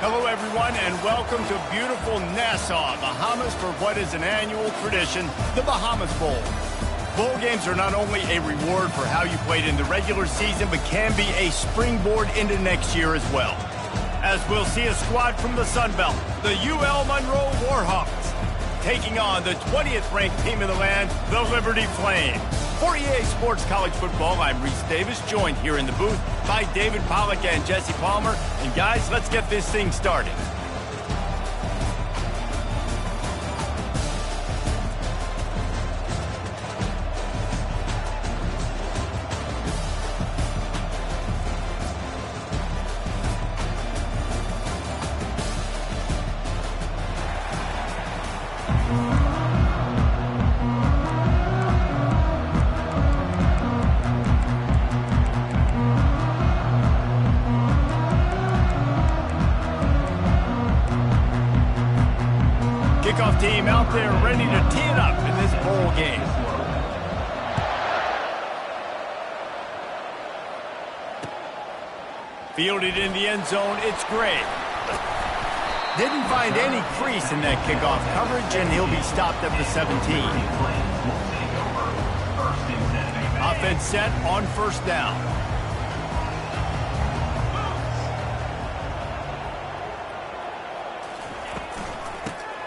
Hello, everyone, and welcome to beautiful Nassau, Bahamas, for what is an annual tradition, the Bahamas Bowl. Bowl games are not only a reward for how you played in the regular season, but can be a springboard into next year as well. As we'll see a squad from the Sun Belt, the UL Monroe Warhawks, taking on the 20th ranked team in the land, the Liberty Flames. For EA Sports College Football, I'm Reese Davis, joined here in the booth by David Pollack and Jesse Palmer. And guys, let's get this thing started. Kickoff team out there ready to tee it up in this bowl game. Fielded in the end zone, it's Gray. Didn't find any crease in that kickoff coverage, and he'll be stopped at the 17. Offense set on first down.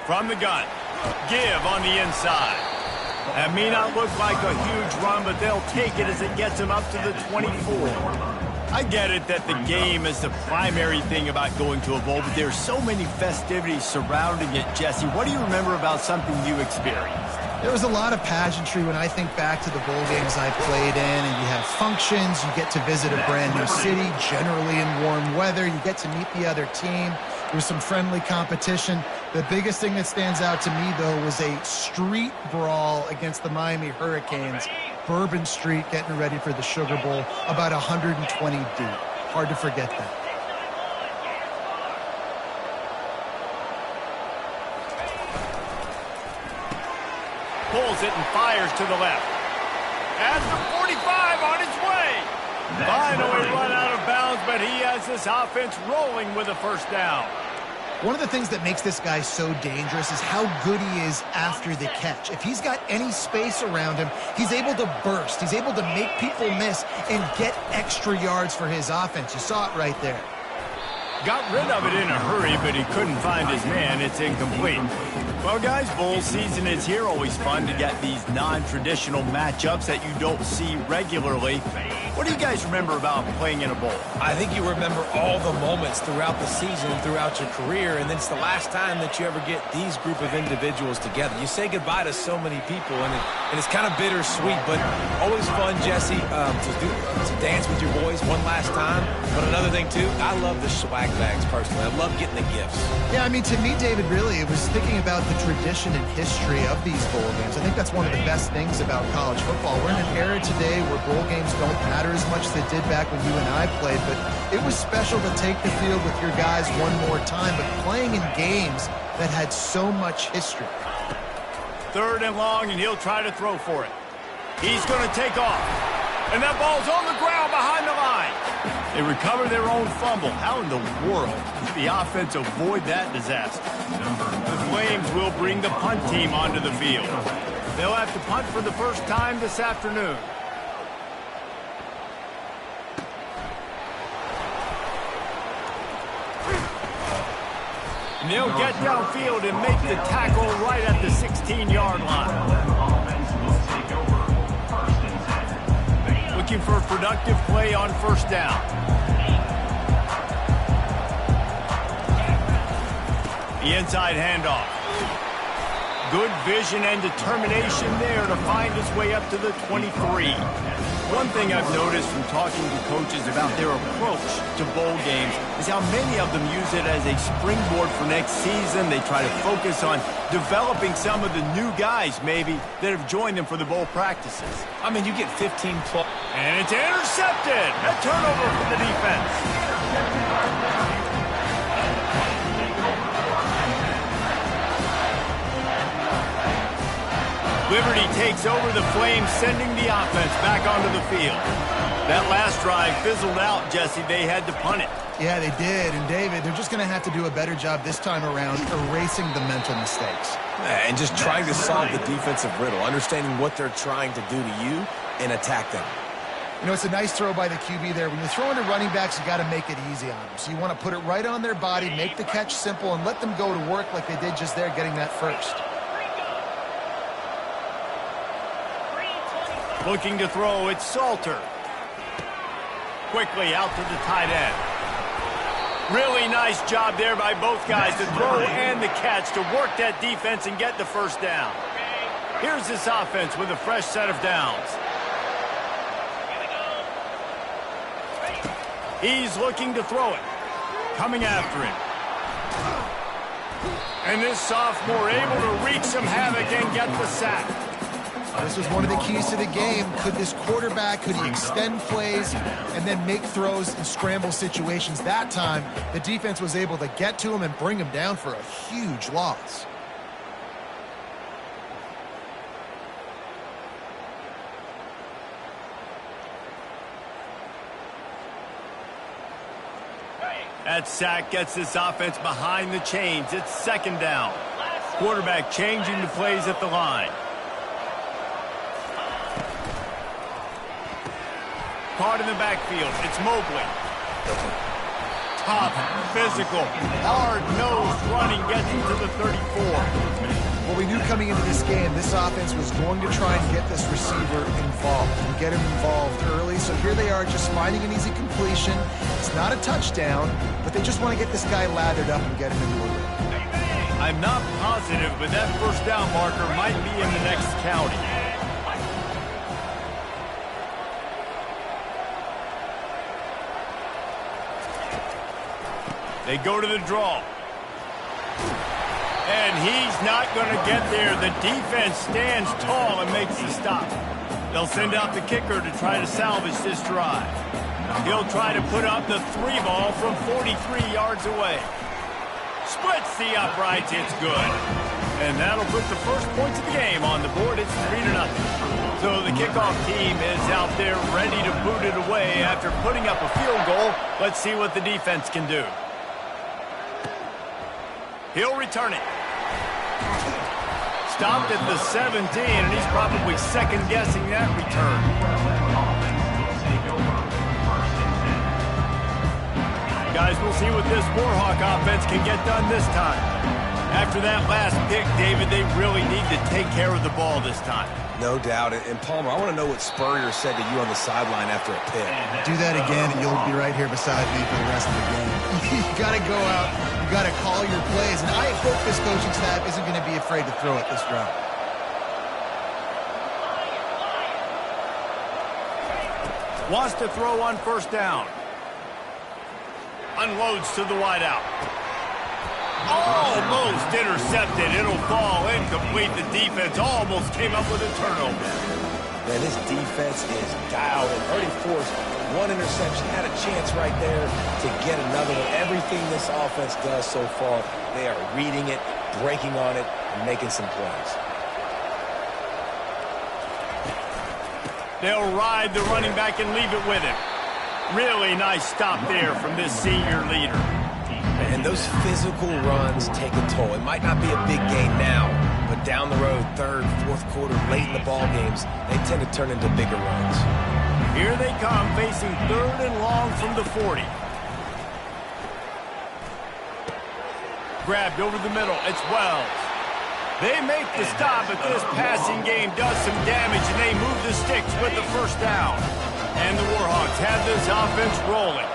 From the gun, give on the inside. That may not look like a huge run, but they'll take it as it gets them up to the 24. I get it that the game is the primary thing about going to a bowl, but there's so many festivities surrounding it. Jesse, what do you remember about something you experienced? There was a lot of pageantry when I think back to the bowl games I played in, and you have functions, you get to visit a brand new city, generally in warm weather, you get to meet the other team. There was some friendly competition. The biggest thing that stands out to me, though, was a street brawl against the Miami Hurricanes. Bourbon Street getting ready for the Sugar Bowl, about 120 deep. Hard to forget that. Pulls it and fires to the left. At the 45 on its way. Finally run out of bounds, but he has this offense rolling with a first down. One of the things that makes this guy so dangerous is how good he is after the catch. If he's got any space around him, he's able to burst. He's able to make people miss and get extra yards for his offense. You saw it right there. Got rid of it in a hurry, but he couldn't find his man. It's incomplete. Well, guys, bowl season is here. Always fun to get these non-traditional matchups that you don't see regularly. What do you guys remember about playing in a bowl? I think you remember all the moments throughout the season and throughout your career, and it's the last time that you ever get these group of individuals together. You say goodbye to so many people, and it's kind of bittersweet, but always fun, Jesse, to dance with your boys one last time. But another thing, too, I love the swag bags, personally. I love getting the gifts. Yeah, I mean, to me, David, really, it was thinking about the tradition and history of these bowl games. I think that's one of the best things about college football. We're in an era today where bowl games don't matter as much as they did back when you and I played, but it was special to take the field with your guys one more time, but playing in games that had so much history. 3rd and long, and he'll try to throw for it. He's going to take off. And that ball's on the ground behind the line. They recover their own fumble. How in the world did the offense avoid that disaster? The Flames will bring the punt team onto the field. They'll have to punt for the first time this afternoon. And they'll get downfield and make the tackle right at the 16-yard line. Looking for a productive play on first down. The inside handoff. Good vision and determination there to find his way up to the 23. One thing I've noticed from talking to coaches about their approach to bowl games is how many of them use it as a springboard for next season. They try to focus on developing some of the new guys, maybe, that have joined them for the bowl practices. I mean, you get 15 plus. And it's intercepted. A turnover for the defense. Liberty takes over the Flames, sending the offense back onto the field. That last drive fizzled out, Jesse. They had to punt it. Yeah, they did. And, David, they're just going to have to do a better job this time around erasing the mental mistakes. And just trying to solve the defensive riddle, understanding what they're trying to do to you and attack them. You know, it's a nice throw by the QB there. When you're throwing to running backs, you got to make it easy on them. So you want to put it right on their body, make the catch simple, and let them go to work like they did just there, getting that first. Looking to throw, it's Salter. Quickly out to the tight end. Really nice job there by both guys, the throw and the catch, to work that defense and get the first down. Here's this offense with a fresh set of downs. He's looking to throw it. Coming after him. And this sophomore able to wreak some havoc and get the sack. This was one of the keys to the game. Could this quarterback, could he extend plays and then make throws in scramble situations? That time, the defense was able to get to him and bring him down for a huge loss. That sack gets this offense behind the chains. It's second down. Quarterback changing the plays at the line. Caught in the backfield. It's Mobley. Tough, physical, hard-nosed running gets him to the 34. Well, we knew coming into this game, this offense was going to try and get this receiver involved and get him involved early. So here they are just finding an easy completion. It's not a touchdown, but they just want to get this guy lathered up and get him into a rhythm. I'm not positive, but that first down marker might be in the next county. They go to the draw. And he's not going to get there. The defense stands tall and makes the stop. They'll send out the kicker to try to salvage this drive. He'll try to put up the 3 ball from 43 yards away. Splits the uprights. It's good. And that'll put the first points of the game on the board. It's 3-0. So the kickoff team is out there ready to boot it away after putting up a field goal. Let's see what the defense can do. He'll return it. Stopped at the 17, and he's probably second-guessing that return. Guys, we'll see what this Warhawk offense can get done this time. After that last pick, David, they really need to take care of the ball this time. No doubt. And Palmer, I want to know what Spurrier said to you on the sideline after a pick. Do that again, and you'll be right here beside me for the rest of the game. You got to go out. You got to call your plays. And I hope this coaching staff isn't going to be afraid to throw it this drive. Wants to throw on first down. Unloads to the wideout. Almost intercepted. It'll fall incomplete. The defense almost came up with a turnover. Man, this defense is dialed and already forced one interception. Had a chance right there to get another one. Everything this offense does so far, they are reading it, breaking on it, and making some plays. They'll ride the running back and leave it with him. Really nice stop there from this senior leader. And those physical runs take a toll. It might not be a big game now, but down the road, third, fourth quarter, late in the ball games, they tend to turn into bigger runs. Here they come, facing third and long from the 40. Grabbed over the middle. It's Wells. They make the stop, but this passing game does some damage, and they move the sticks with the first down. And the Warhawks have this offense rolling.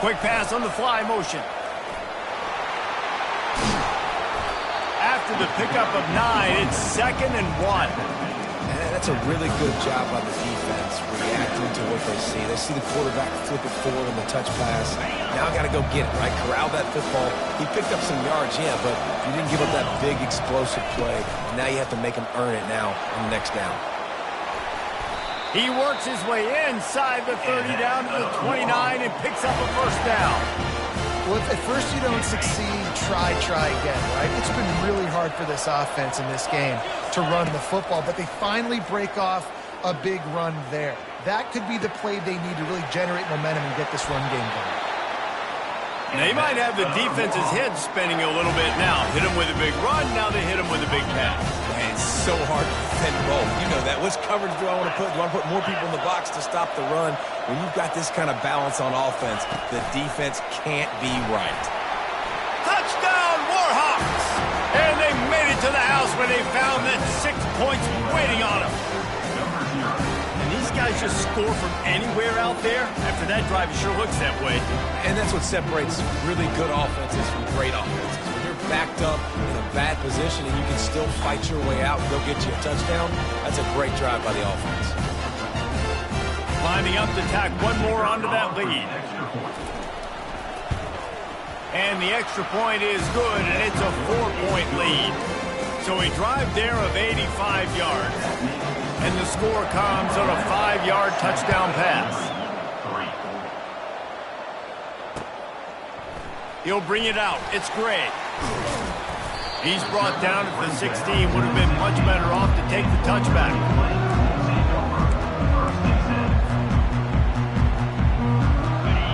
Quick pass on the fly motion. After the pickup of 9, it's 2nd and 1. And that's a really good job by the defense, reacting to what they see. They see the quarterback flip it forward on the touch pass. Now got to go get it, right? Corral that football. He picked up some yards, yeah, but you didn't give up that big explosive play. Now you have to make him earn it now on the next down. He works his way inside the 30 down to the 29 and picks up a first down. Well, if at first you don't succeed, try again, right? It's been really hard for this offense in this game to run the football, but they finally break off a big run there. that could be the play they need to really generate momentum and get this run game going. They might have the defense's head spinning a little bit now. Hit them with a big run, now they hit them with a big pass. Man, it's so hard to defend both. You know that. Which coverage do I want to put? Do I want to put more people in the box to stop the run? When you've got this kind of balance on offense, the defense can't be right. Touchdown, Warhawks! And they made it to the house when they found that 6 points waiting on them. And these guys just score from anywhere out there. After that drive, it sure looks that way. And that's what separates really good offenses from great offenses. When you're backed up in a bad position and you can still fight your way out and go get you a touchdown, that's a great drive by the offense. Lining up to tack one more onto that lead. And the extra point is good, and it's a 4-point lead. So a drive there of 85 yards. And the score comes on a 5-yard touchdown pass. He'll bring it out. It's Gray. He's brought down at the 16. Would have been much better off to take the touchback.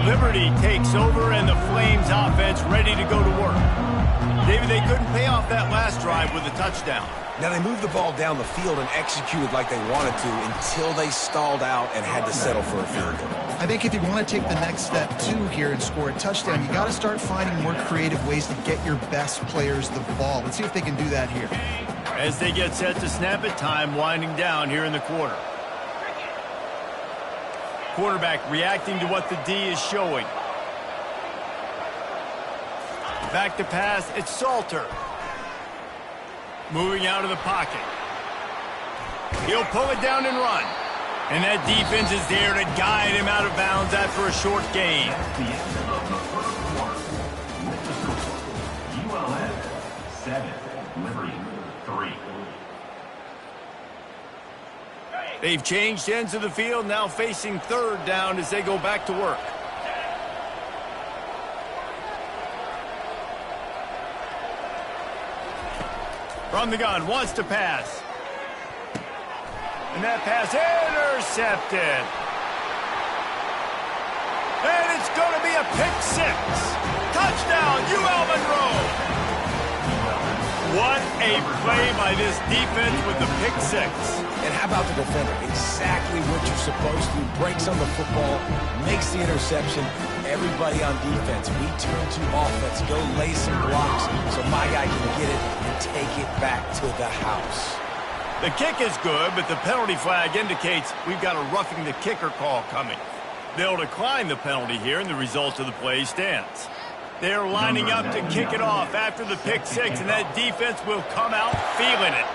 Liberty takes over, and the Flames offense ready to go to work. David, they couldn't pay off that last drive with a touchdown. Now, they moved the ball down the field and executed like they wanted to until they stalled out and had to settle for a field goal. I think if you want to take the next step, too, here and score a touchdown, you got to start finding more creative ways to get your best players the ball. Let's see if they can do that here. As they get set to snap it, time winding down here in the quarter. Quarterback reacting to what the D is showing. Back to pass, it's Salter. Moving out of the pocket. He'll pull it down and run. And that defense is there to guide him out of bounds after a short gain. ULM 7, Liberty 3. They've changed ends of the field, now facing third down as they go back to work. From the gun, wants to pass. And that pass intercepted. And it's going to be a pick six. Touchdown, UL Monroe. What a play by this defense with the pick six. And how about the defender? Exactly what you're supposed to. Breaks on the football, makes the interception. Everybody on defense, we turn to offense. Go lay some blocks so my guy can get it and take it back to the house. The kick is good, but the penalty flag indicates we've got a roughing the kicker call coming. They'll decline the penalty here, and the result of the play stands. They're lining up to kick it off after the pick six, and that defense will come out feeling it.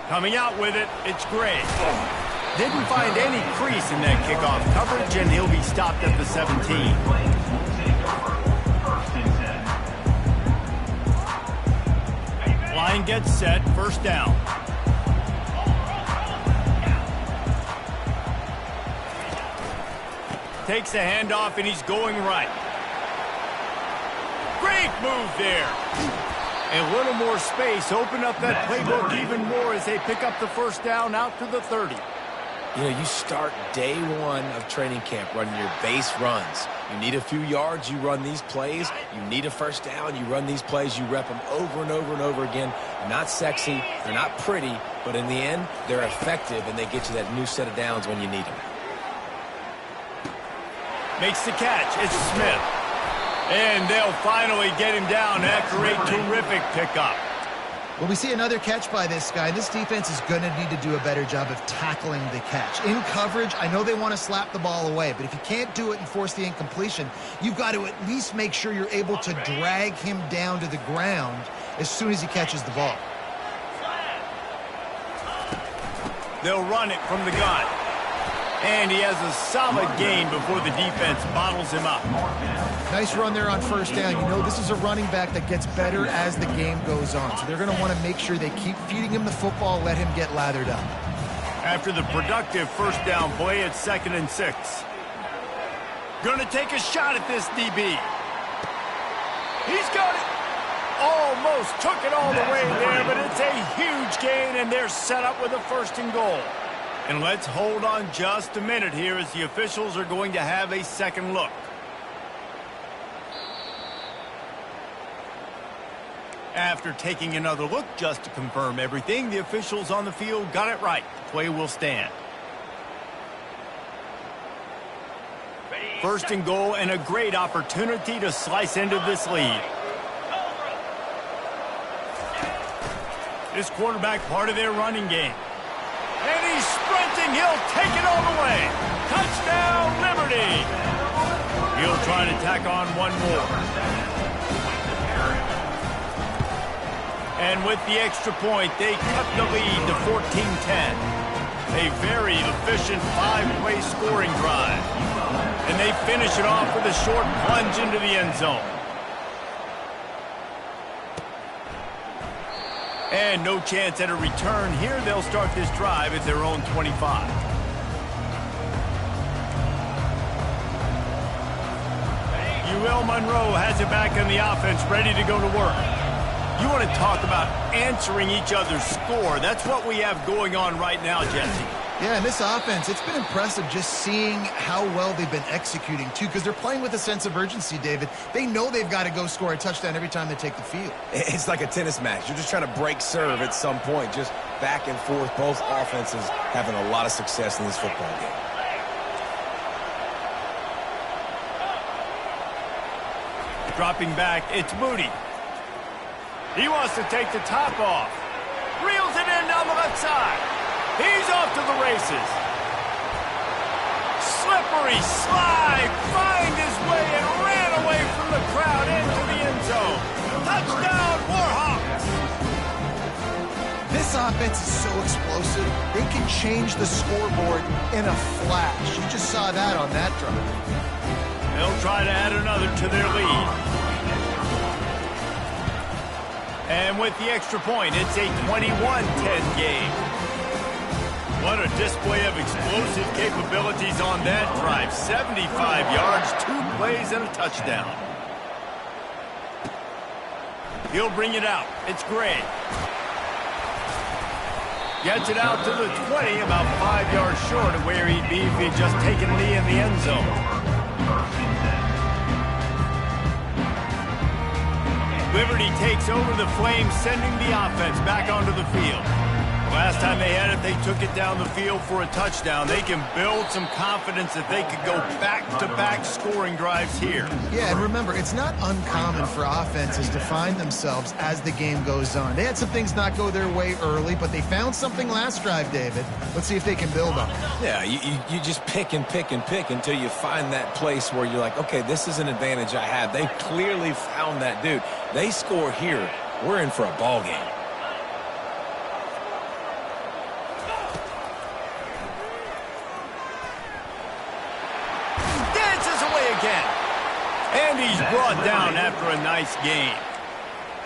Coming out with it, it's Gray. Didn't find any crease in that kickoff coverage, and he'll be stopped at the 17. Line gets set, first down. Takes the handoff, and he's going right. Great move there. A little more space, open up that playbook even more as they pick up the first down out to the 30. You know, you start day one of training camp running your base runs. You need a few yards, you run these plays. You need a first down, you run these plays. You rep them over and over and over again. They're not sexy, they're not pretty, but in the end, they're effective, and they get you that new set of downs when you need them. Makes the catch. It's Smith. And they'll finally get him down after a terrific pickup. Well, we see another catch by this guy. This defense is going to need to do a better job of tackling the catch. In coverage, I know they want to slap the ball away, but if you can't do it and force the incompletion, you've got to at least make sure you're able to drag him down to the ground as soon as he catches the ball. They'll run it from the gun. And he has a solid gain before the defense bottles him up. Nice run there on first down. You know, this is a running back that gets better as the game goes on. So they're going to want to make sure they keep feeding him the football, let him get lathered up. After the productive first down play, it's 2nd and 6. Going to take a shot at this DB. He's got it. Almost took it all the way there, but it's a huge gain, and they're set up with a 1st and goal. And let's hold on just a minute here as the officials are going to have a second look. After taking another look just to confirm everything, the officials on the field got it right. Play will stand. 1st and goal, and a great opportunity to slice into this lead. This quarterback part of their running game. And he's sprinting. He'll take it all the way. Touchdown, Liberty. He'll try to tack on one more. And with the extra point, they cut the lead to 14-10. A very efficient 5-play scoring drive. And they finish it off with a short plunge into the end zone. And no chance at a return here. They'll start this drive at their own 25. UL Monroe has it back on the offense, ready to go to work. You want to talk about answering each other's score. That's what we have going on right now, Jesse. Yeah, and this offense, it's been impressive just seeing how well they've been executing, too, because they're playing with a sense of urgency, David. They know they've got to go score a touchdown every time they take the field. It's like a tennis match. You're just trying to break serve at some point, just back and forth. Both offenses having a lot of success in this football game. Dropping back, it's Moody. He wants to take the top off. Reels it in down the left side. He's off to the races. Slippery slide, find his way and ran away from the crowd into the end zone. Touchdown, Warhawks! This offense is so explosive, they can change the scoreboard in a flash. You just saw that on that drive. They'll try to add another to their lead. And with the extra point, it's a 21-10 game. What a display of explosive capabilities on that drive. 75 yards, 2 plays, and a touchdown. He'll bring it out. It's Gray. Gets it out to the 20, about 5 yards short of where he'd be if he'd just taken a knee in the end zone. Liberty takes over the Flames, sending the offense back onto the field. Last time they had it, they took it down the field for a touchdown. They can build some confidence that they could go back-to-back scoring drives here. Yeah, and remember, it's not uncommon for offenses to find themselves as the game goes on. They had some things not go their way early, but they found something last drive, David. Let's see if they can build on it. Yeah, you just pick and pick and pick until you find that place where you're like, okay, this is an advantage I have. They clearly found that dude. They score here, we're in for a ball game. And he's brought down after a nice game.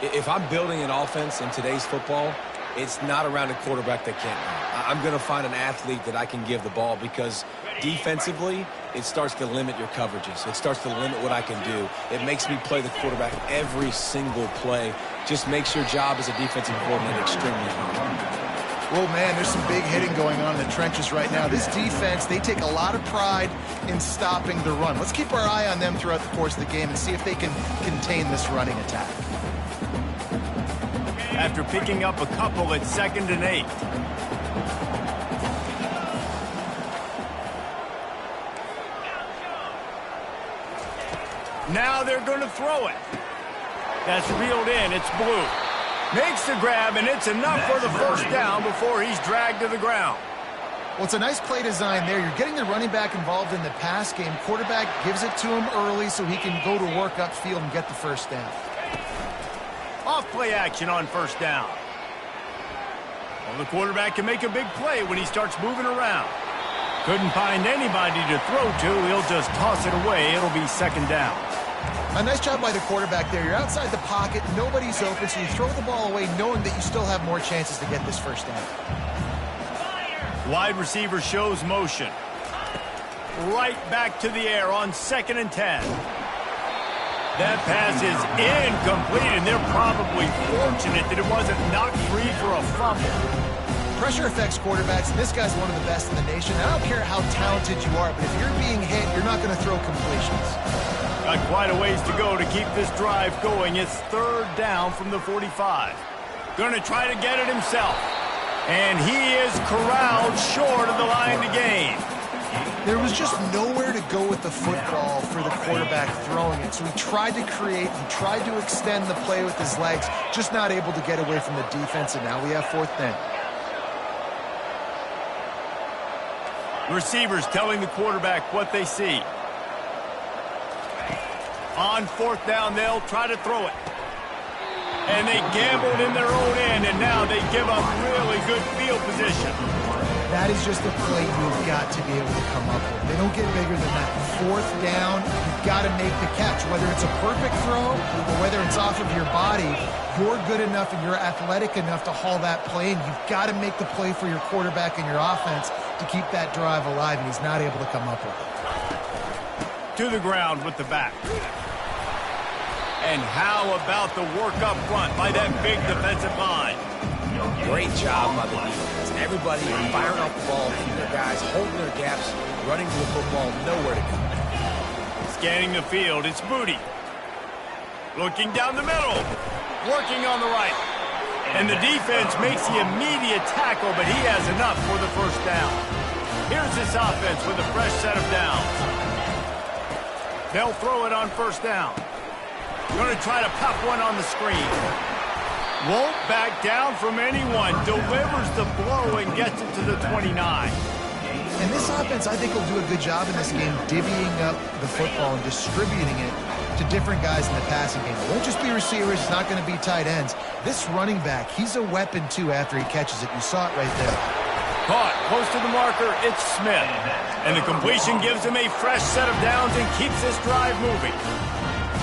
If I'm building an offense in today's football, it's not around a quarterback that can't run. I'm going to find an athlete that I can give the ball because defensively, it starts to limit your coverages. It starts to limit what I can do. It makes me play the quarterback every single play. Just makes your job as a defensive coordinator extremely hard. Well, man, there's some big hitting going on in the trenches right now. This defense, they take a lot of pride in stopping the run. Let's keep our eye on them throughout the course of the game and see if they can contain this running attack. After picking up a couple at 2nd and 8. Now they're going to throw it. That's reeled in. It's Blue. Makes the grab, and it's enough for the first down before he's dragged to the ground. Well, it's a nice play design there. You're getting the running back involved in the pass game. Quarterback gives it to him early so he can go to work upfield and get the first down. Off play action on first down. Well, the quarterback can make a big play when he starts moving around. Couldn't find anybody to throw to. He'll just toss it away. It'll be 2nd down. A nice job by the quarterback there. You're outside the pocket. Nobody's open, so you throw the ball away knowing that you still have more chances to get this first down. Wide receiver shows motion. Right back to the air on 2nd and 10. That pass is incomplete, and they're probably fortunate that it wasn't knocked free for a fumble. Pressure affects quarterbacks, and this guy's one of the best in the nation. I don't care how talented you are, but if you're being hit, you're not going to throw completions. Got quite a ways to go to keep this drive going. It's 3rd down from the 45. Going to try to get it himself. And he is corralled short of the line to gain. There was just nowhere to go with the football for the quarterback throwing it. So he tried to create, he tried to extend the play with his legs, just not able to get away from the defense, and now we have 4th down. Receivers telling the quarterback what they see. On 4th down, they'll try to throw it. And they gambled in their own end, and now they give up really good field position. That is just a play you've got to be able to come up with. They don't get bigger than that. 4th down, you've got to make the catch. Whether it's a perfect throw or whether it's off of your body, you're good enough and you're athletic enough to haul that play, and you've got to make the play for your quarterback and your offense to keep that drive alive, and he's not able to come up with it. To the ground with the back. And how about the work up front by that big defensive line? Great job by the defense. Everybody firing off the ball, keeping their guys, holding their gaps, running to the football, nowhere to go. Scanning the field, it's Moody. Looking down the middle. Working on the right. And the defense makes the immediate tackle, but he has enough for the 1st down. Here's this offense with a fresh set of downs. They'll throw it on 1st down. Going to try to pop one on the screen. Won't back down from anyone. Delivers the blow and gets it to the 29. And this offense, I think, will do a good job in this game divvying up the football and distributing it to different guys in the passing game. It won't just be receivers. It's not going to be tight ends. This running back, he's a weapon, too, after he catches it. You saw it right there. Caught close to the marker. It's Smith. And the completion gives him a fresh set of downs and keeps this drive moving.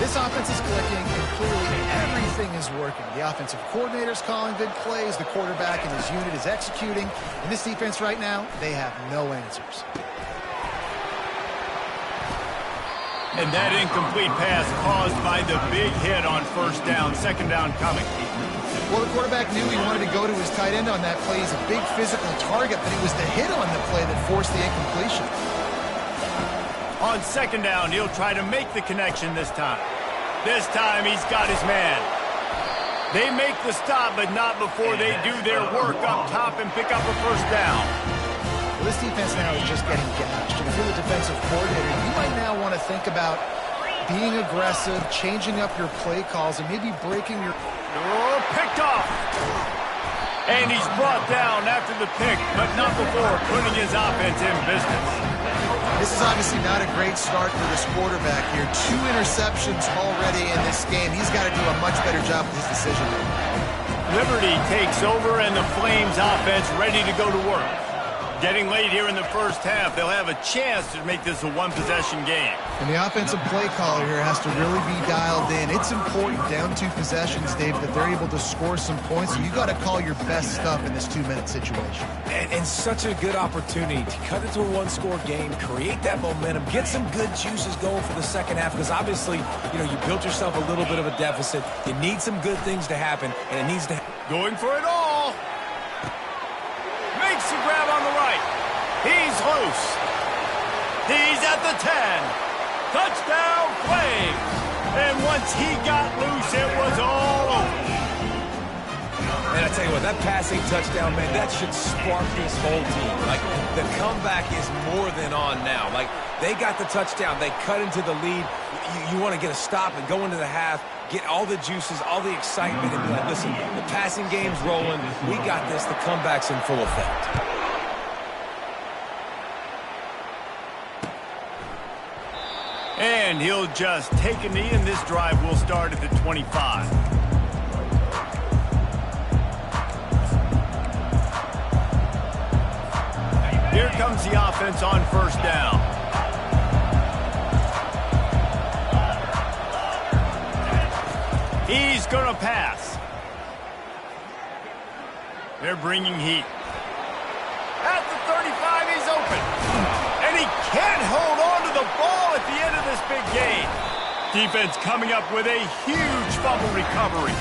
This offense is clicking, and clearly everything is working. The offensive coordinator's calling good plays. The quarterback and his unit is executing. And this defense right now, they have no answers. And that incomplete pass caused by the big hit on 1st down. 2nd down coming. Well, the quarterback knew he wanted to go to his tight end on that play. He's a big physical target, but it was the hit on the play that forced the incompletion. On 2nd down, he'll try to make the connection this time. This time, he's got his man. They make the stop, but not before they do their work up top and pick up a 1st down. Well, this defense now is just getting gashed. And if you're the defensive coordinator, you might now want to think about being aggressive, changing up your play calls, and maybe breaking your... Oh, picked off. And he's brought down after the pick, but not before putting his offense in business. This is obviously not a great start for this quarterback here. 2 interceptions already in this game. He's got to do a much better job with his decision making. Liberty takes over, and the Flames offense ready to go to work. Getting late here in the 1st half, they'll have a chance to make this a one-possession game. And the offensive play caller here has to really be dialed in. It's important, down 2 possessions, Dave, that they're able to score some points. So you got to call your best stuff in this 2-minute situation. And such a good opportunity to cut into a 1-score game, create that momentum, get some good juices going for the 2nd half, because obviously, you built yourself a little bit of a deficit. You need some good things to happen, and it needs to... Going for it all. Makes the grab on the right. He's loose. He's at the 10. Touchdown, Flames. And once he got loose, it was all over. And I tell you what, that passing touchdown, man, that should spark this whole team. Like, the comeback is more than on now. Like, they got the touchdown. They cut into the lead. You want to get a stop and go into the half, get all the juices, all the excitement, and be like, listen, the passing game's rolling. We got this. The comeback's in full effect. And he'll just take a knee, and this drive will start at the 25. Here comes the offense on 1st down. He's going to pass. They're bringing heat. At the 35, he's open. And he can't hold on to the ball at the end of this big game. Defense coming up with a huge fumble recovery.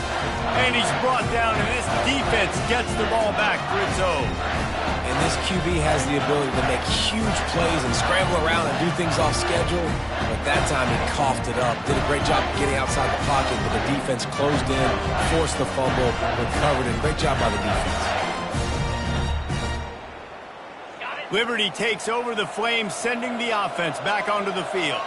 And he's brought down, and this defense gets the ball back for its own. And this QB has the ability to make huge plays and scramble around and do things off schedule. But that time he coughed it up. Did a great job of getting outside the pocket, but the defense closed in, forced the fumble, recovered it. Great job by the defense. Liberty takes over the Flames, sending the offense back onto the field.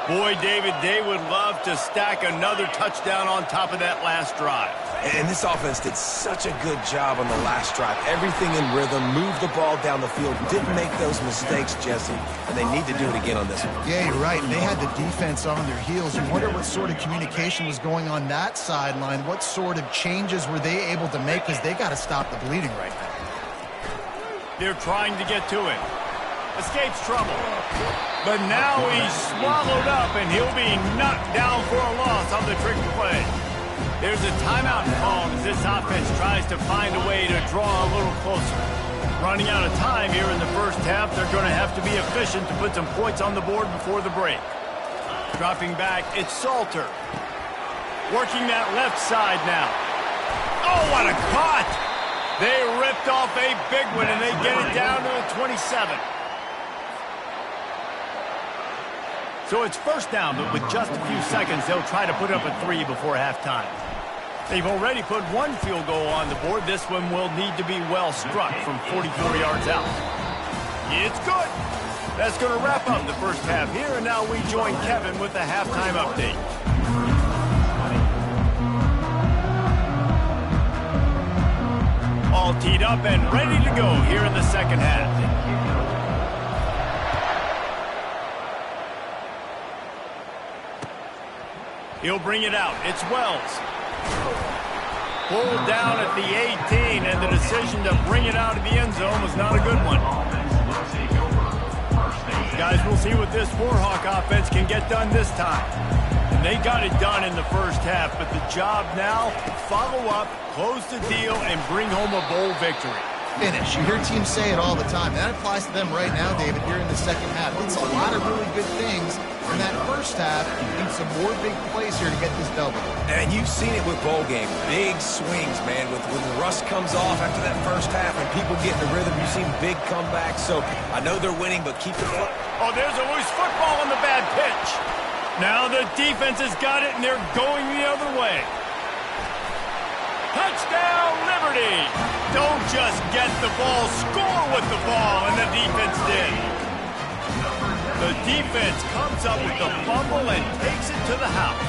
Boy, David, they would love to stack another touchdown on top of that last drive. And this offense did such a good job on the last drive. Everything in rhythm, moved the ball down the field, didn't make those mistakes, Jesse, and they need to do it again on this one. Yeah, you're right. They had the defense on their heels. You wonder what sort of communication was going on that sideline. What sort of changes were they able to make, because they got to stop the bleeding right now. They're trying to get to him. Escapes trouble. But now he's swallowed up, and he'll be knocked down for a loss on the trick play. There's a timeout called as this offense tries to find a way to draw a little closer. Running out of time here in the first half, they're going to have to be efficient to put some points on the board before the break. Dropping back, it's Salter. Working that left side now. Oh, what a cut! They ripped off a big one, and they get it down to the 27. So it's first down, but with just a few seconds, they'll try to put up a 3 before halftime. They've already put one field goal on the board. This one will need to be well struck from 44 yards out. It's good. That's going to wrap up the first half here, and now we join Kevin with the halftime update. All teed up and ready to go here in the second half. He'll bring it out. It's Wells. Pulled down at the 18, and the decision to bring it out of the end zone was not a good one. Guys, we'll see what this Warhawk offense can get done this time. And they got it done in the first half, but the job now, follow up, close the deal, and bring home a bowl victory. Finish. You hear teams say it all the time. That applies to them right now, David, here in the second half. It's a lot of really good things in that first half, and some more big plays here to get this double. And you've seen it with bowl games. Big swings, man. When the rust comes off after that first half and people get in the rhythm, you've seen big comebacks. So I know they're winning, but keep the foot. Oh, there's a loose football on the bad pitch. Now the defense has got it, and they're going the other way. Touchdown, Liberty! Don't just get the ball, score with the ball, and the defense did. The defense comes up with the fumble and takes it to the house.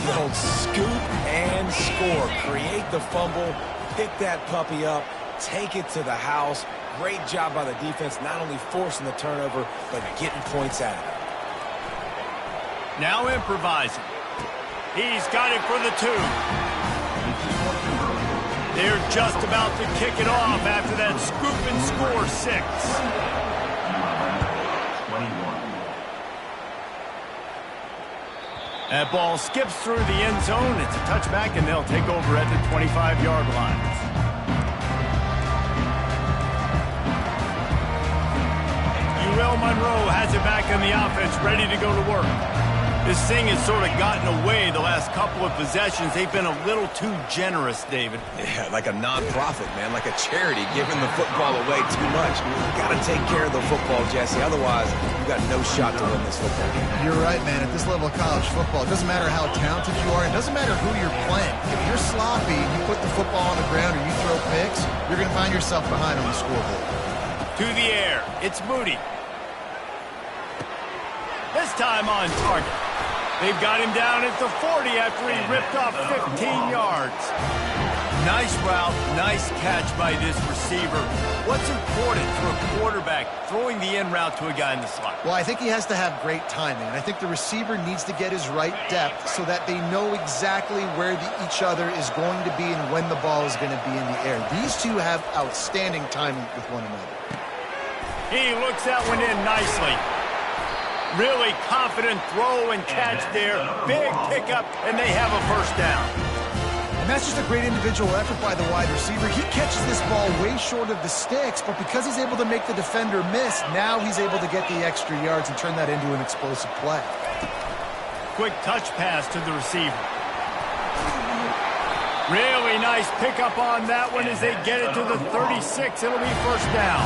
The old scoop and score. Create the fumble, pick that puppy up, take it to the house. Great job by the defense, not only forcing the turnover, but getting points out of it. Now improvising. He's got it for the 2. They're just about to kick it off after that scoop and score 6. That ball skips through the end zone. It's a touchback, and they'll take over at the 25-yard line. UL Monroe has it back in the offense, ready to go to work. This thing has sort of gotten away the last couple of possessions. They've been a little too generous, David. Yeah, like a non-profit, man, like a charity, giving the football away too much. You've got to take care of the football, Jesse. Otherwise, you've got no shot to win this football game. You're right, man. At this level of college football, it doesn't matter how talented you are. It doesn't matter who you're playing. If you're sloppy, you put the football on the ground or you throw picks, you're going to find yourself behind on the scoreboard. To the air. It's Moody. This time on target. They've got him down at the 40 after he ripped off 15 yards. Nice route, nice catch by this receiver. What's important for a quarterback throwing the in route to a guy in the slot? Well, I think he has to have great timing. And I think the receiver needs to get his right depth so that they know exactly where each other is going to be and when the ball is going to be in the air. These two have outstanding timing with one another. He looks that one in nicely. Really confident throw and catch there. Big pickup, and they have a first down. And that's just a great individual effort by the wide receiver. He catches this ball way short of the sticks, but because he's able to make the defender miss, now he's able to get the extra yards and turn that into an explosive play. quick touch pass to the receiver. Really nice pickup on that one as they get it to the 36. It'll be first down.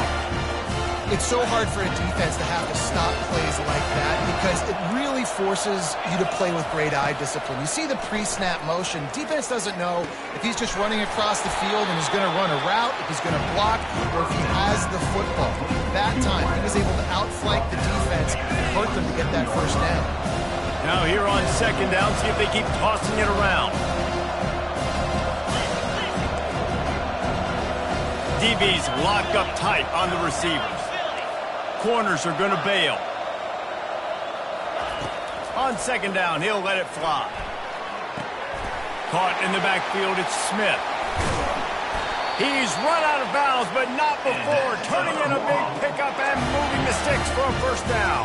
It's so hard for a defense to have to stop plays like that because it really forces you to play with great eye discipline. You see the pre-snap motion. Defense doesn't know if he's just running across the field and is going to run a route, if he's going to block, or if he has the football. That time, he was able to outflank the defense and hurt them to get that first down. Now here on second down, see if they keep tossing it around. DB's locked up tight on the receivers. Corners are going to bail. On second down, he'll let it fly. Caught in the backfield, it's Smith. He's run out of bounds, but not before. Turning in a big pickup and moving the sticks for a first down.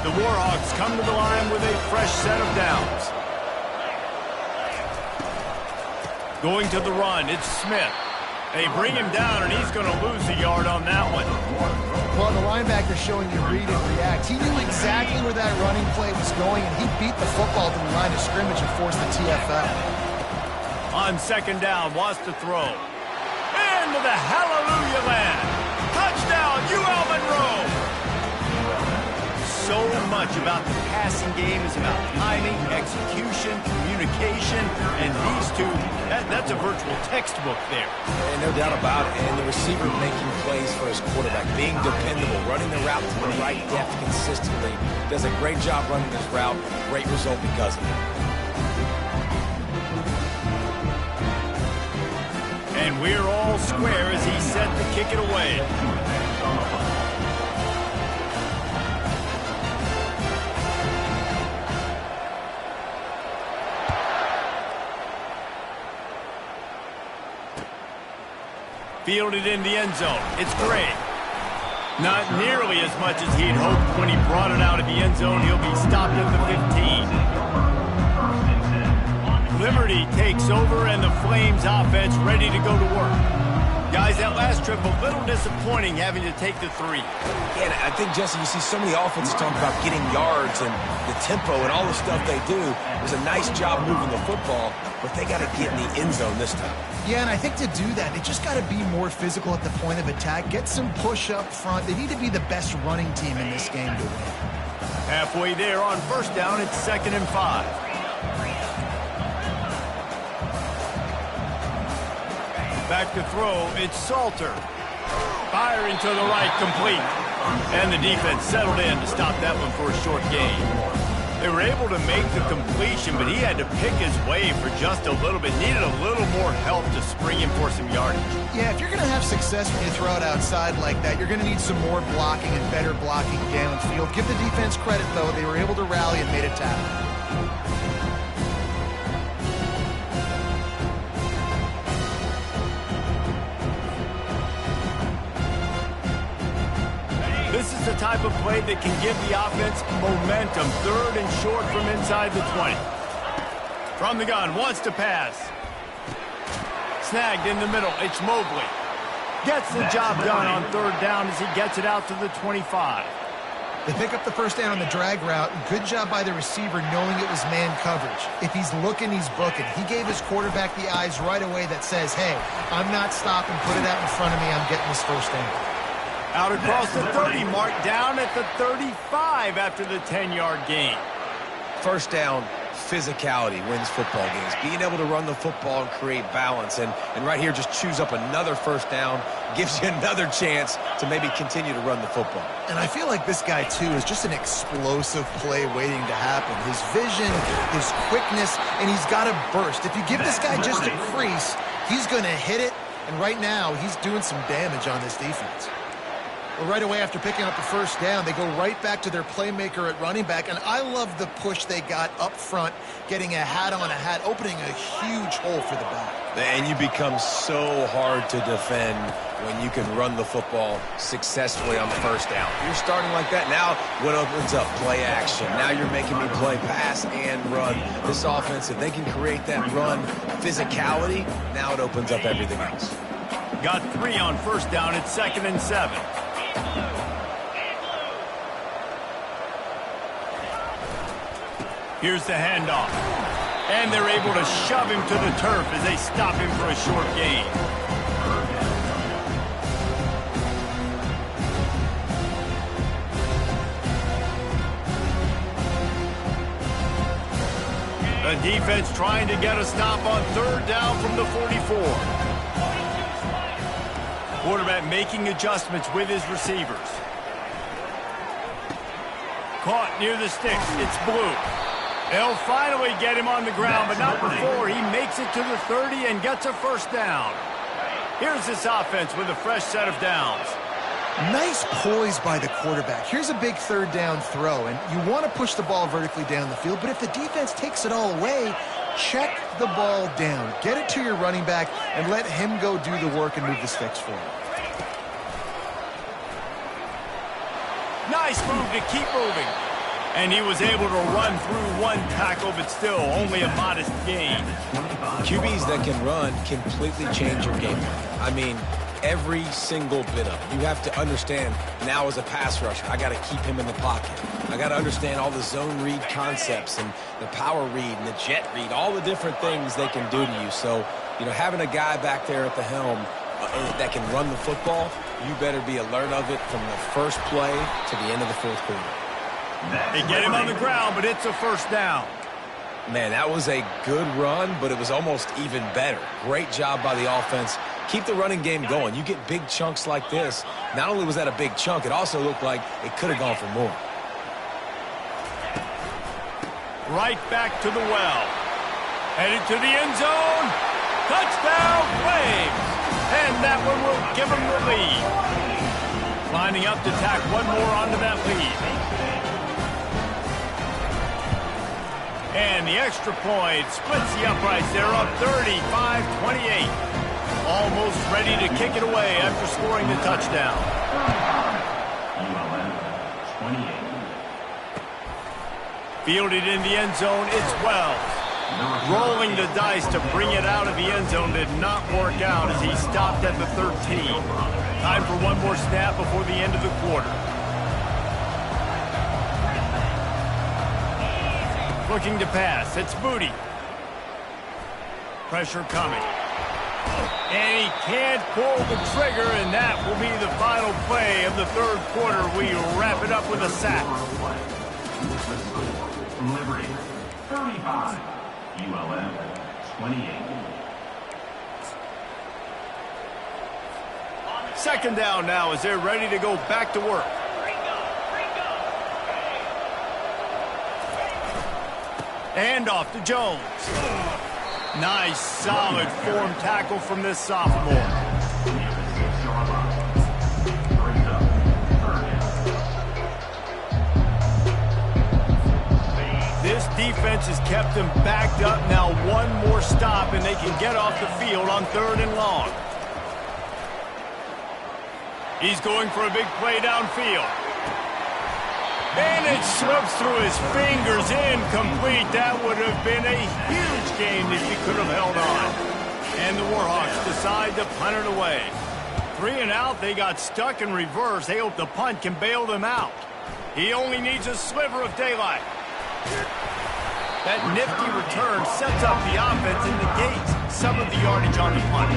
The Warhawks come to the line with a fresh set of downs. Going to the run, it's Smith. They bring him down, and he's going to lose a yard on that one. Well, the linebacker showing you read and react. He knew exactly where that running play was going, and he beat the football to the line of scrimmage and forced the TFL. On second down, wants to throw. Into the hallelujah land. Touchdown, UL Monroe. So much about the passing game is about timing, execution, communication, and these two, that's a virtual textbook there. And no doubt about it. And the receiver making plays for his quarterback, being dependable, running the route to the right depth consistently. Does a great job running this route. Great result because of it. And we're all square as he's set to kick it away. Fielded in the end zone. It's Gray. Not nearly as much as he'd hoped when he brought it out of the end zone. He'll be stopped at the 15. Liberty takes over and the Flames offense ready to go to work. Guys, that last trip a little disappointing having to take the 3. Yeah, and I think, Jesse, you see so many offenses talking about getting yards and the tempo and all the stuff they do. It was a nice job moving the football, but they got to get in the end zone this time. Yeah, and I think to do that, they just got to be more physical at the point of attack, get some push up front. They need to be the best running team in this game to win. Halfway there on first down, it's 2nd and 5. Back to throw, it's Salter. Firing to the right, complete. And the defense settled in to stop that one for a short gain. They were able to make the completion, but he had to pick his way for just a little bit. Needed a little more help to spring him for some yardage. Yeah, if you're going to have success when you throw it outside like that, you're going to need some more blocking and better blocking downfield. Give the defense credit, though. They were able to rally and made a tackle. This is the type of play that can give the offense momentum. 3rd and short from inside the 20. From the gun, wants to pass. Snagged in the middle, it's Mobley. Gets the job done on 3rd down as he gets it out to the 25. They pick up the first down on the drag route. Good job by the receiver knowing it was man coverage. If he's looking, he's booking. He gave his quarterback the eyes right away that says, hey, I'm not stopping, put it out in front of me, I'm getting this first down. Out across the 30 mark, down at the 35 after the 10-yard gain. First down, physicality wins football games. Being able to run the football and create balance. And right here, just choose up another first down, gives you another chance to maybe continue to run the football. And I feel like this guy, too, is just an explosive play waiting to happen. His vision, his quickness, and he's got a burst. If you give this guy just a crease, he's going to hit it. And right now, he's doing some damage on this defense. Well, right away after picking up the first down, they go right back to their playmaker at running back. And I love the push they got up front, getting a hat on a hat, opening a huge hole for the back. And you become so hard to defend when you can run the football successfully on the first down. You're starting like that. Now what opens up? Play action. Now you're making me play pass and run. This offense, if they can create that run physicality, now it opens up everything else. Got 3 on first down. It's 2nd and 7. Here's the handoff. And they're able to shove him to the turf as they stop him for a short gain. The defense trying to get a stop on third down from the 44. Quarterback making adjustments with his receivers. Caught near the sticks. It's Blue. They'll finally get him on the ground, but not before he makes it to the 30 and gets a first down. Here's this offense with a fresh set of downs. Nice poise by the quarterback. Here's a big third down throw, and you want to push the ball vertically down the field, but if the defense takes it all away, check the ball down. Get it to your running back and let him go do the work and move the sticks for you. Nice move to keep moving. And he was able to run through one tackle, but still only a modest gain. QBs that can run completely change your game. I mean, every single bit of it. You have to understand now as a pass rusher, I got to keep him in the pocket. I got to understand all the zone read concepts and the power read and the jet read, all the different things they can do to you. So, you know, having a guy back there at the helm that can run the football, you better be alert of it from the first play to the end of the fourth quarter. They get him on the ground, but it's a first down. Man, that was a good run, but it was almost even better. Great job by the offense. Keep the running game going. You get big chunks like this. Not only was that a big chunk, it also looked like it could have gone for more. Right back to the well. Headed to the end zone. Touchdown, Flames. And that one will give them the lead. Lining up to tack one more onto that lead. And the extra point splits the uprights. They're up 35-28. Almost ready to kick it away after scoring the touchdown. ULM 28. Fielded in the end zone, it's Wells. Rolling the dice to bring it out of the end zone did not work out as he stopped at the 13. Time for one more snap before the end of the quarter. Looking to pass, it's Booty. Pressure coming. And he can't pull the trigger, and that will be the final play of the third quarter. We wrap it up with a sack. Liberty 35. ULM 28. Second down now as they're ready to go back to work. And off to Jones. Nice, solid form tackle from this sophomore. This defense has kept them backed up. Now one more stop and they can get off the field on third and long. He's going for a big play downfield. And it slips through his fingers, incomplete. That would have been a huge gain if he could have held on. And the Warhawks decide to punt it away. 3 and out, they got stuck in reverse. They hope the punt can bail them out. He only needs a sliver of daylight. That nifty return sets up the offense and negates some of the yardage on the punt.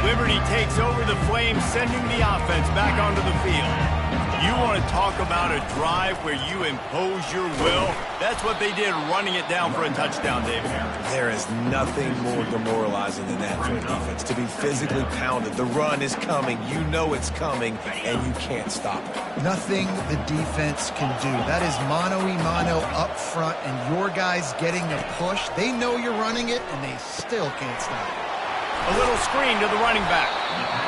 Liberty takes over the Flames, sending the offense back onto the field. You want to talk about a drive where you impose your will? That's what they did, running it down for a touchdown, David. There is nothing more demoralizing than that for a defense. To be physically pounded. The run is coming. You know it's coming, and you can't stop it. Nothing the defense can do. That is mano-a-mano up front, and your guys getting the push. They know you're running it, and they still can't stop it. A little screen to the running back.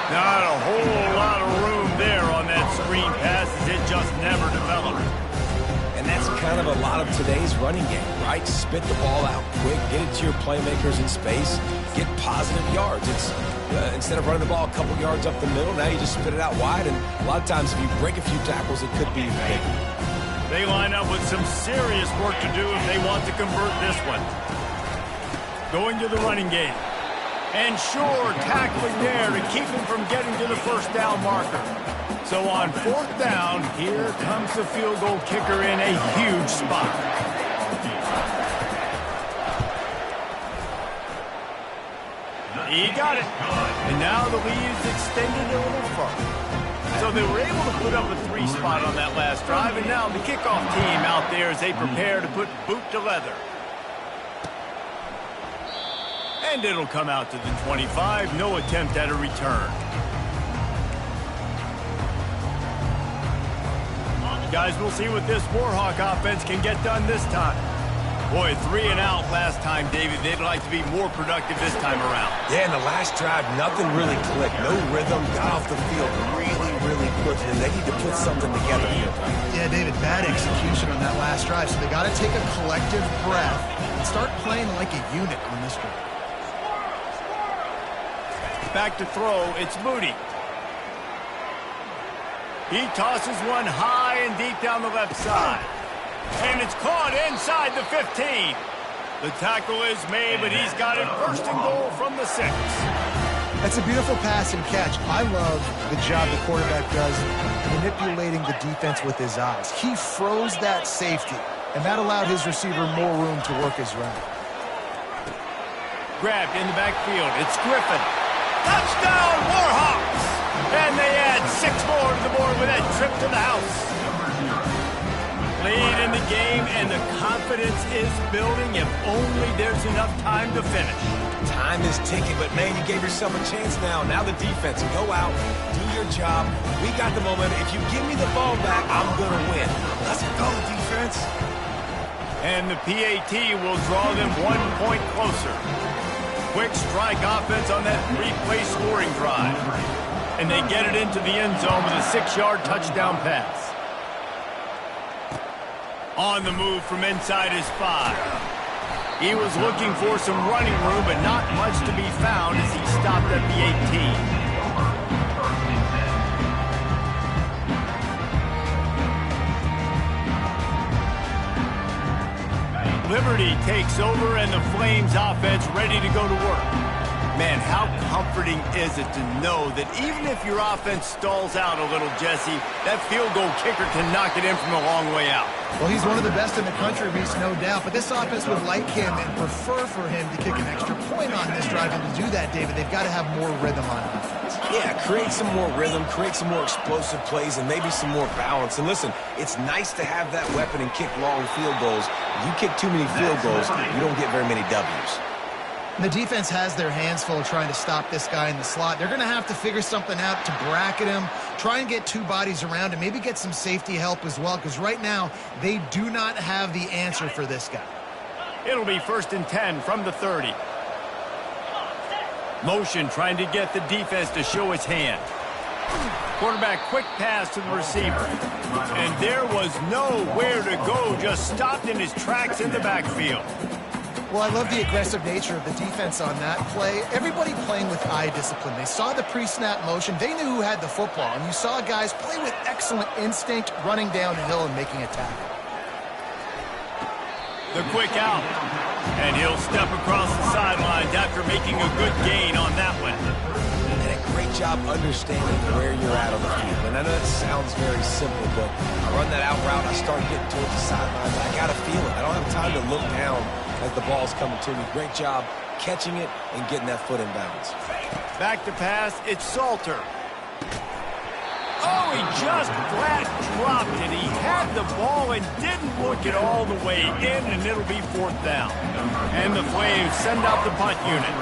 Not a whole lot of room there on that screen pass as it just never developed. And that's kind of a lot of today's running game, right? Spit the ball out quick, get it to your playmakers in space, get positive yards. It's instead of running the ball a couple yards up the middle, now you just spit it out wide, and a lot of times if you break a few tackles, it could be bigger. They line up with some serious work to do if they want to convert this one. Going to the running game. And sure, tackling there to keep him from getting to the first down marker. So on 4th down, here comes the field goal kicker in a huge spot. He got it. And now the lead is extended a little further. So they were able to put up a 3 spot on that last drive, and now the kickoff team out there as they prepare to put boot to leather. And it'll come out to the 25. No attempt at a return. Guys, we'll see what this Warhawk offense can get done this time. Boy, 3 and out last time, David. They'd like to be more productive this time around. Yeah, in the last drive, nothing really clicked. No rhythm, got off the field really quickly, and they need to put something together here. Yeah, David, bad execution on that last drive, so they got to take a collective breath and start playing like a unit on this drive. Back to throw, it's Moody. He tosses one high and deep down the left side. And it's caught inside the 15. The tackle is made, but he's got it 1st and goal from the 6. That's a beautiful pass and catch. I love the job the quarterback does manipulating the defense with his eyes. He froze that safety, and that allowed his receiver more room to work his route. Grabbed in the backfield. It's Griffin. Touchdown, Warhawks! And they add 6 more to the board with that trip to the house. Lead in the game, and the confidence is building if only there's enough time to finish. Time is ticking, but man, you gave yourself a chance now. Now the defense, go out, do your job. We got the momentum. If you give me the ball back, I'm going to win. Let's go, defense. And the PAT will draw them 1 point closer. Quick strike offense on that 3-play scoring drive. And they get it into the end zone with a 6-yard touchdown pass. On the move from inside his 5. He was looking for some running room, but not much to be found as he stopped at the 18. Liberty takes over, and the Flames offense ready to go to work. Man, how comforting is it to know that even if your offense stalls out a little, Jesse, that field goal kicker can knock it in from a long way out. Well, he's one of the best in the country, Reese, no doubt. But this offense would like him and prefer for him to kick an extra point on this drive. And to do that, David, they've got to have more rhythm on offense. Yeah, create some more rhythm, create some more explosive plays, and maybe some more balance. And listen, it's nice to have that weapon and kick long field goals. You kick too many field goals, you don't get very many W's. The defense has their hands full trying to stop this guy in the slot. They're going to have to figure something out to bracket him, try and get 2 bodies around him, maybe get some safety help as well, because right now they do not have the answer for this guy. It'll be 1st and 10 from the 30. Motion trying to get the defense to show its hand. Quarterback quick pass to the receiver. And there was nowhere to go, just stopped in his tracks in the backfield. Well, I love the aggressive nature of the defense on that play. Everybody playing with eye discipline. They saw the pre-snap motion. They knew who had the football. And you saw guys play with excellent instinct, running downhill and making a tackle. The quick out. And he'll step across the sidelines after making a good gain on that one. And a great job understanding where you're at on the field. And I know that sounds very simple, but I run that out route, I start getting towards the sidelines. I got to feel it. I don't have time to look down as the ball's coming to me. Great job catching it and getting that foot in bounds. Back to pass, it's Salter. Oh, he just flat dropped it. He had the ball and didn't look it all the way in, and it'll be 4th down. And the Flames send out the punt unit.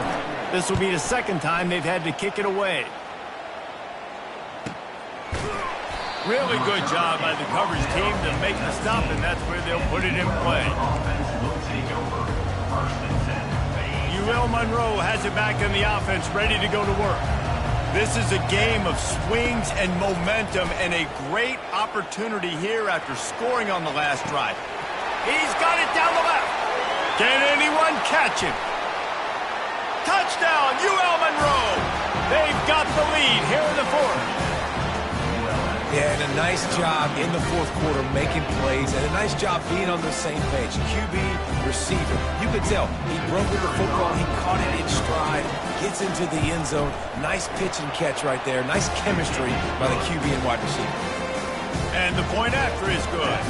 This will be the 2nd time they've had to kick it away. Really good job by the coverage team to make the stop, and that's where they'll put it in play. UL Monroe has it back in the offense, ready to go to work. This is a game of swings and momentum, and a great opportunity here after scoring on the last drive. He's got it down the left. Can anyone catch him? Touchdown, UL Monroe! They've got the lead here in the 4th. Yeah, and a nice job in the fourth quarter making plays, and a nice job being on the same page. QB, receiver. You could tell he broke with the football. He caught it in stride, gets into the end zone. Nice pitch and catch right there. Nice chemistry by the QB and wide receiver. And the point after is good.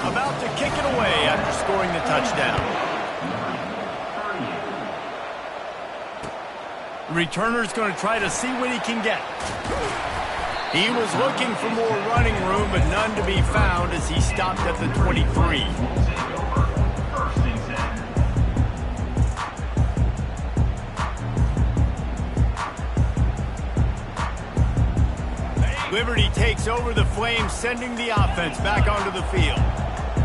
About to kick it away after scoring the touchdown. The returner's going to try to see what he can get. He was looking for more running room, but none to be found as he stopped at the 23. Liberty takes over the Flames, sending the offense back onto the field.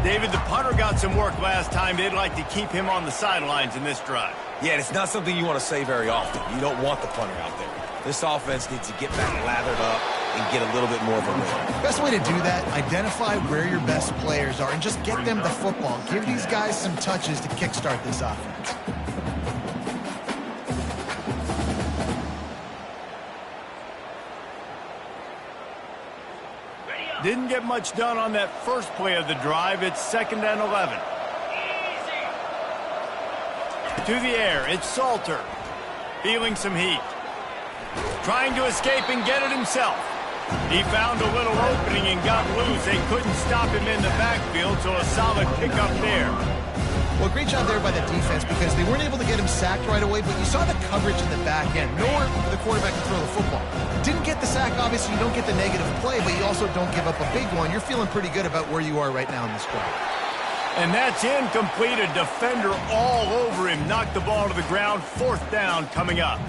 David, the punter got some work last time. They'd like to keep him on the sidelines in this drive. Yeah, it's not something you want to say very often. You don't want the punter out there. This offense needs to get back lathered up and get a little bit more of a rhythm. Best way to do that, identify where your best players are and just get them the football. Give these guys some touches to kickstart this offense. Didn't get much done on that first play of the drive. It's 2nd and 11. To the air, it's Salter. Feeling some heat. Trying to escape and get it himself. He found a little opening and got loose. They couldn't stop him in the backfield, so a solid pickup there. Well, great job there by the defense because they weren't able to get him sacked right away, but you saw the coverage in the back end. Nowhere for the quarterback to throw the football. Didn't get the sack, obviously you don't get the negative play, but you also don't give up a big one. You're feeling pretty good about where you are right now in this drive. And that's incomplete. A defender all over him. Knocked the ball to the ground. 4th down coming up.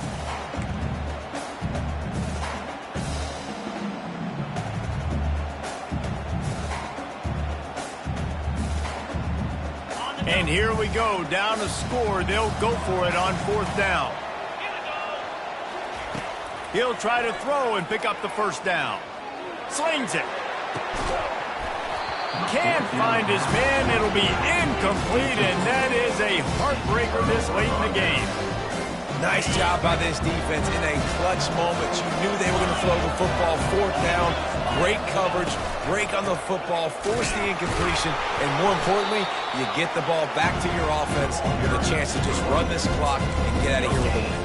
And here we go, down a score. They'll go for it on 4th down. He'll try to throw and pick up the first down. Slings it. Can't find his man. It'll be incomplete, and that is a heartbreaker this late in the game. Nice job by this defense in a clutch moment. You knew they were going to throw the football. 4th down, great coverage, break on the football, force the incompletion, and more importantly, you get the ball back to your offense with a chance to just run this clock and get out of here with a win.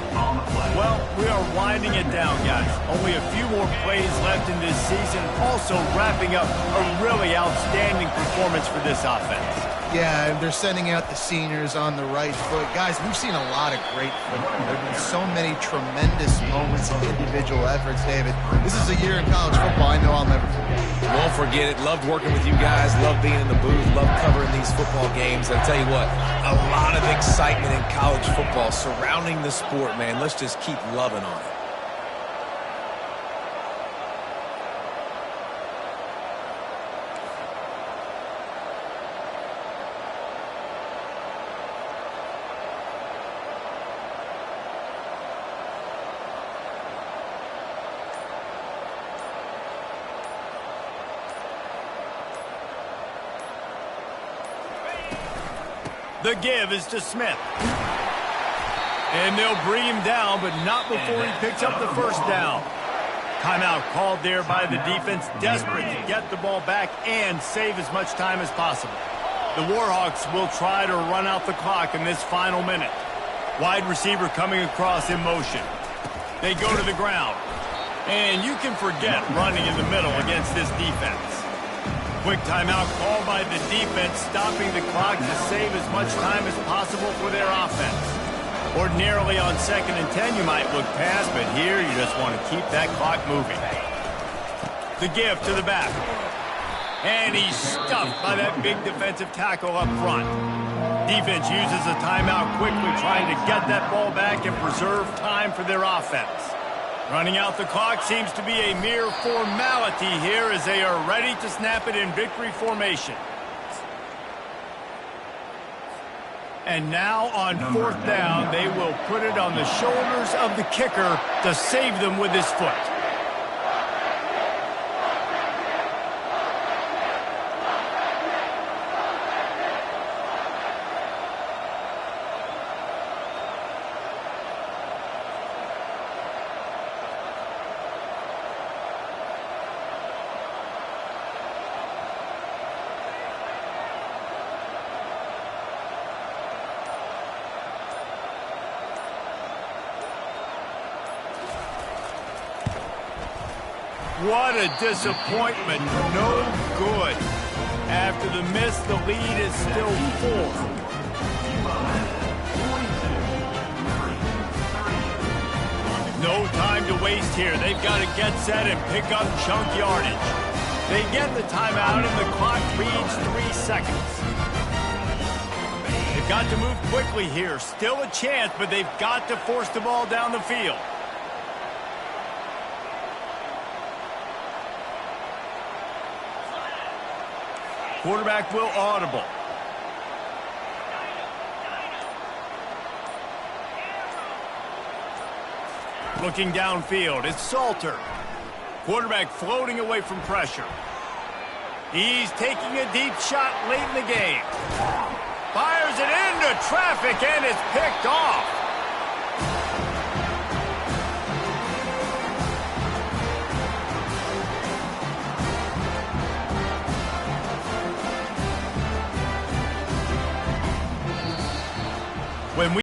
Well, we are winding it down, guys. Only a few more plays left in this season. Also wrapping up a really outstanding performance for this offense. Yeah, they're sending out the seniors on the right foot. Guys, we've seen a lot of great football. There have been so many tremendous moments of individual efforts, David. This is a year in college football I know I'll never forget. Won't forget it. Loved working with you guys. Loved being in the booth. Loved covering these football games. I'll tell you what, a lot of excitement in college football surrounding the sport, man. Let's just keep loving on it. The give is to Smith. And they'll bring him down, but not before he picks up the first down. Timeout called there by the defense, desperate to get the ball back and save as much time as possible. The Warhawks will try to run out the clock in this final minute. Wide receiver coming across in motion. They go to the ground. And you can forget running in the middle against this defense. Quick timeout called by the defense, stopping the clock to save as much time as possible for their offense. Ordinarily on 2nd and 10, you might look past, but here you just want to keep that clock moving. The give to the back. And he's stuffed by that big defensive tackle up front. Defense uses a timeout quickly, trying to get that ball back and preserve time for their offense. Running out the clock seems to be a mere formality here as they are ready to snap it in victory formation. And now on 4th down, they will put it on the shoulders of the kicker to save them with his foot. What a disappointment. No good. After the miss, the lead is still 4. No time to waste here. They've got to get set and pick up chunk yardage. They get the timeout and the clock reads 3 seconds. They've got to move quickly here. Still a chance, but they've got to force the ball down the field. Quarterback will audible. Looking downfield, it's Salter. Quarterback floating away from pressure. He's taking a deep shot late in the game. Fires it into traffic and it's picked off.